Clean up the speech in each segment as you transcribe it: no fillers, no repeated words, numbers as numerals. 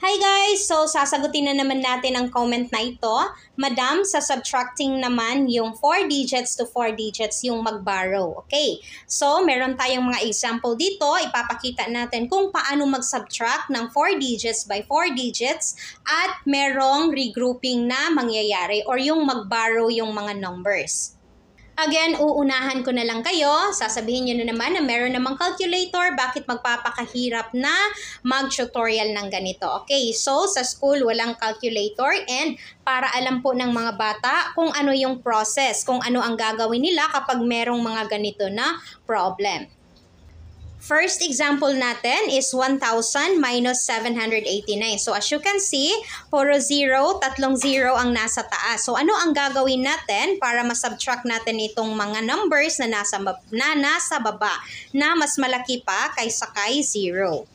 Hi guys! So, sasagutin na naman natin ang comment na ito. Madam, sa subtracting naman yung 4 digits to 4 digits yung mag-borrow. Okay? So, meron tayong mga example dito. Ipapakita natin kung paano mag-subtract ng 4 digits by 4 digits at merong regrouping na mangyayari or yung mag-borrow yung mga numbers. Again, uunahan ko na lang kayo. Sasabihin nyo na naman na meron namang calculator. Bakit magpapakahirap na mag-tutorial ng ganito? Okay, so sa school walang calculator and para alam po ng mga bata kung ano yung process, kung ano ang gagawin nila kapag merong mga ganito na problem. First example natin is 1,000 minus 789. So as you can see, puro 0, tatlong 0 ang nasa taas. So ano ang gagawin natin para masubtract natin itong mga numbers na nasa baba na mas malaki pa kaysa kay 0?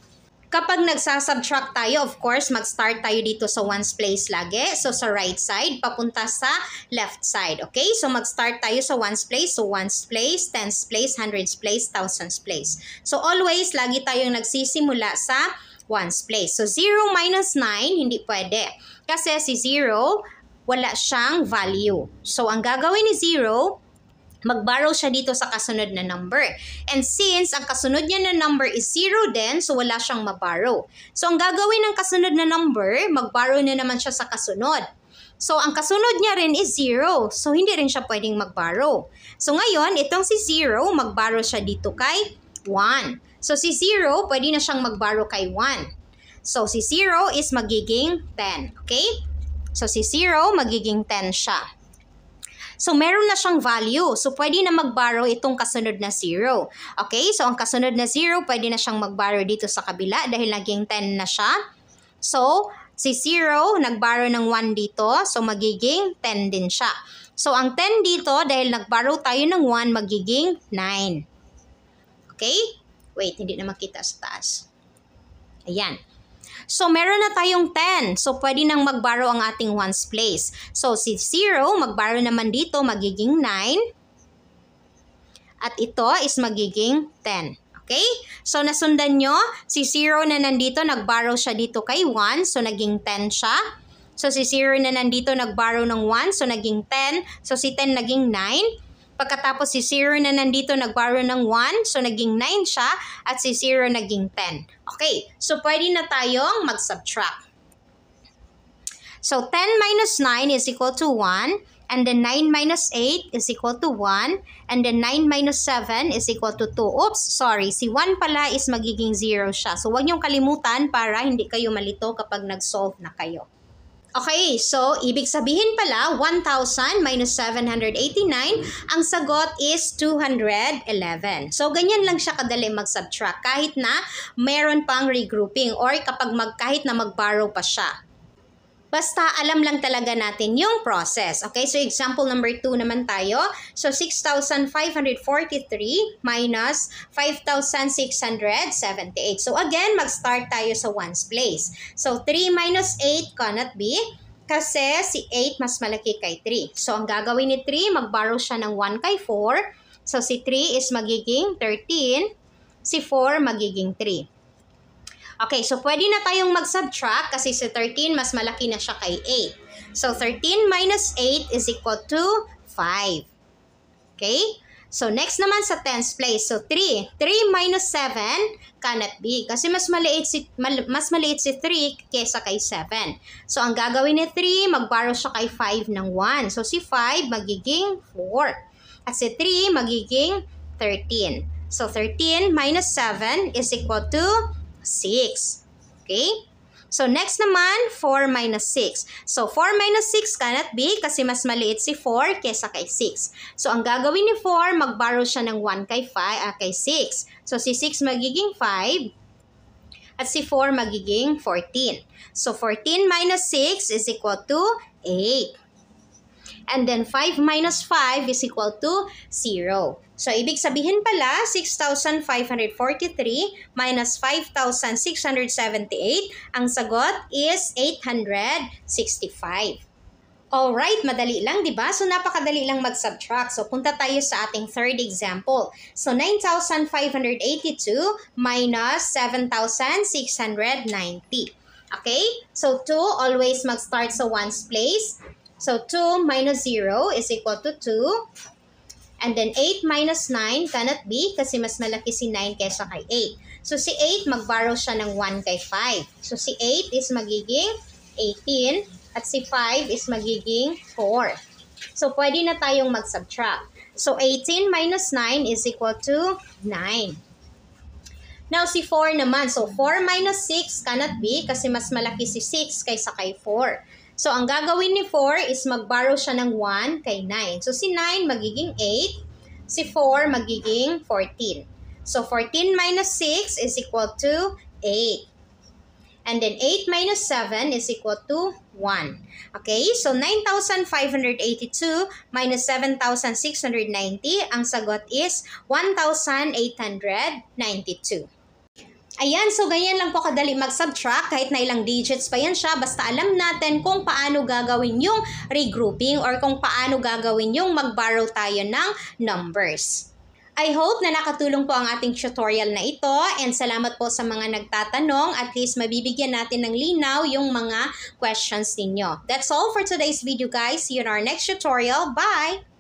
Kapag nagsasubtract tayo, of course, mag-start tayo dito sa ones place lagi. So, sa right side, papunta sa left side. Okay? So, mag-start tayo sa ones place. So, ones place, tens place, hundreds place, thousands place. So, always, lagi tayong nagsisimula sa ones place. So, 0 minus 9, hindi pwede. Kasi si 0, wala siyang value. So, ang gagawin ni 0, mag-borrow siya dito sa kasunod na number. And since ang kasunod niya na number is 0 din, so wala siyang ma-borrow. So ang gagawin ng kasunod na number, mag-borrow na naman siya sa kasunod. So ang kasunod niya rin is 0. So hindi rin siya pwedeng mag-borrow. So ngayon, itong si 0, mag-borrow siya dito kay 1. So si 0, pwede na siyang mag-borrow kay 1. So si 0 is magiging 10. Okay? So si 0, magiging 10 siya. So, meron na siyang value. So, pwede na mag-borrow itong kasunod na 0. Okay? So, ang kasunod na 0, pwede na siyang mag-borrow dito sa kabila dahil naging 10 na siya. So, si 0, nag-borrow ng 1 dito. So, magiging 10 din siya. So, ang 10 dito, dahil nag-borrow tayo ng 1, magiging 9. Okay? Wait, hindi na makita sa taas. Ayan. So, meron na tayong 10. So, pwede nang mag-borrow ang ating ones place. So, si 0, mag-borrow naman dito, magiging 9. At ito is magiging 10. Okay? So, nasundan nyo, si 0 na nandito, nag-borrow siya dito kay 1. So, naging 10 siya. So, si 0 na nandito, nag-borrow ng 1. So, naging 10. So, si 10 naging 9. Pagkatapos si 0 na nandito nag-borrow ng 1, so naging 9 siya, at si 0 naging 10. Okay, so pwede na tayong mag-subtract. So 10 minus 9 is equal to 1, and then 9 minus 8 is equal to 1, and then 9 minus 7 is equal to 2. Oops, sorry, si 1 pala is magiging 0 siya. So huwag niyong kalimutan para hindi kayo malito kapag nag-solve na kayo. Okay, so ibig sabihin pala 1,000 minus 789, ang sagot is 211. So ganyan lang siya kadali mag-subtract kahit na meron pang regrouping or kapag kahit na mag-borrow pa siya. Basta alam lang talaga natin yung process. Okay, so example number 2 naman tayo. So 6,543 minus 5,678. So again, mag-start tayo sa ones place. So 3 minus 8 cannot be kasi si 8 mas malaki kay 3. So ang gagawin ni 3, mag-borrow siya ng 1 kay 4. So si 3 is magiging 13. Si 4 magiging 3. Okay, so pwede na tayong mag-subtract kasi si 13 mas malaki na siya kay 8. So 13 minus 8 is equal to 5. Okay? So next naman sa tens place. So 3. 3 minus 7 cannot be kasi mas maliit si 3 kaysa kay 7. So ang gagawin ni 3, mag-borrow siya kay 5 ng 1. So si 5 magiging 4. At si 3 magiging 13. So 13 minus 7 is equal to 6. Okay? So, next naman, 4 minus 6. So, 4 minus 6 cannot be kasi mas maliit si 4 kesa kay 6. So, ang gagawin ni 4, mag-borrow siya ng 1 kay 6. So, si 6 magiging 5 at si 4 magiging 14. So, 14 minus 6 is equal to 8. And then, 5 minus 5 is equal to 0. So, ibig sabihin pala, 6,543 minus 5,678, ang sagot is 865. Alright, madali lang, di ba? So, napakadali lang mag-subtract. So, punta tayo sa ating third example. So, 9,582 minus 7,690. Okay? So 2 always mag-start sa 1's place. So 2 minus 0 is equal to 2. And then 8 minus 9 cannot be kasi mas malaki si 9 kaysa kay 8. So si 8 mag-borrow siya ng 1 kay 5. So si 8 is magiging 18 at si 5 is magiging 4. So pwede na tayong mag-subtract. So 18 minus 9 is equal to 9. Now si 4 naman. So 4 minus 6 cannot be kasi mas malaki si 6 kaysa kay 4. So, ang gagawin ni 4 is mag-borrow siya ng 1 kay 9. So, si 9 magiging 8. Si 4 magiging 14. So, 14 minus 6 is equal to 8. And then, 8 minus 7 is equal to 1. Okay? So, 9,582 minus 7,690. Ang sagot is 1,892. Ayan, so ganyan lang po kadali mag-subtract kahit na ilang digits pa yan siya. Basta alam natin kung paano gagawin yung regrouping or kung paano gagawin yung mag-borrow tayo ng numbers. I hope na nakatulong po ang ating tutorial na ito and salamat po sa mga nagtatanong. At least mabibigyan natin ng linaw yung mga questions ninyo. That's all for today's video guys. See you in our next tutorial. Bye!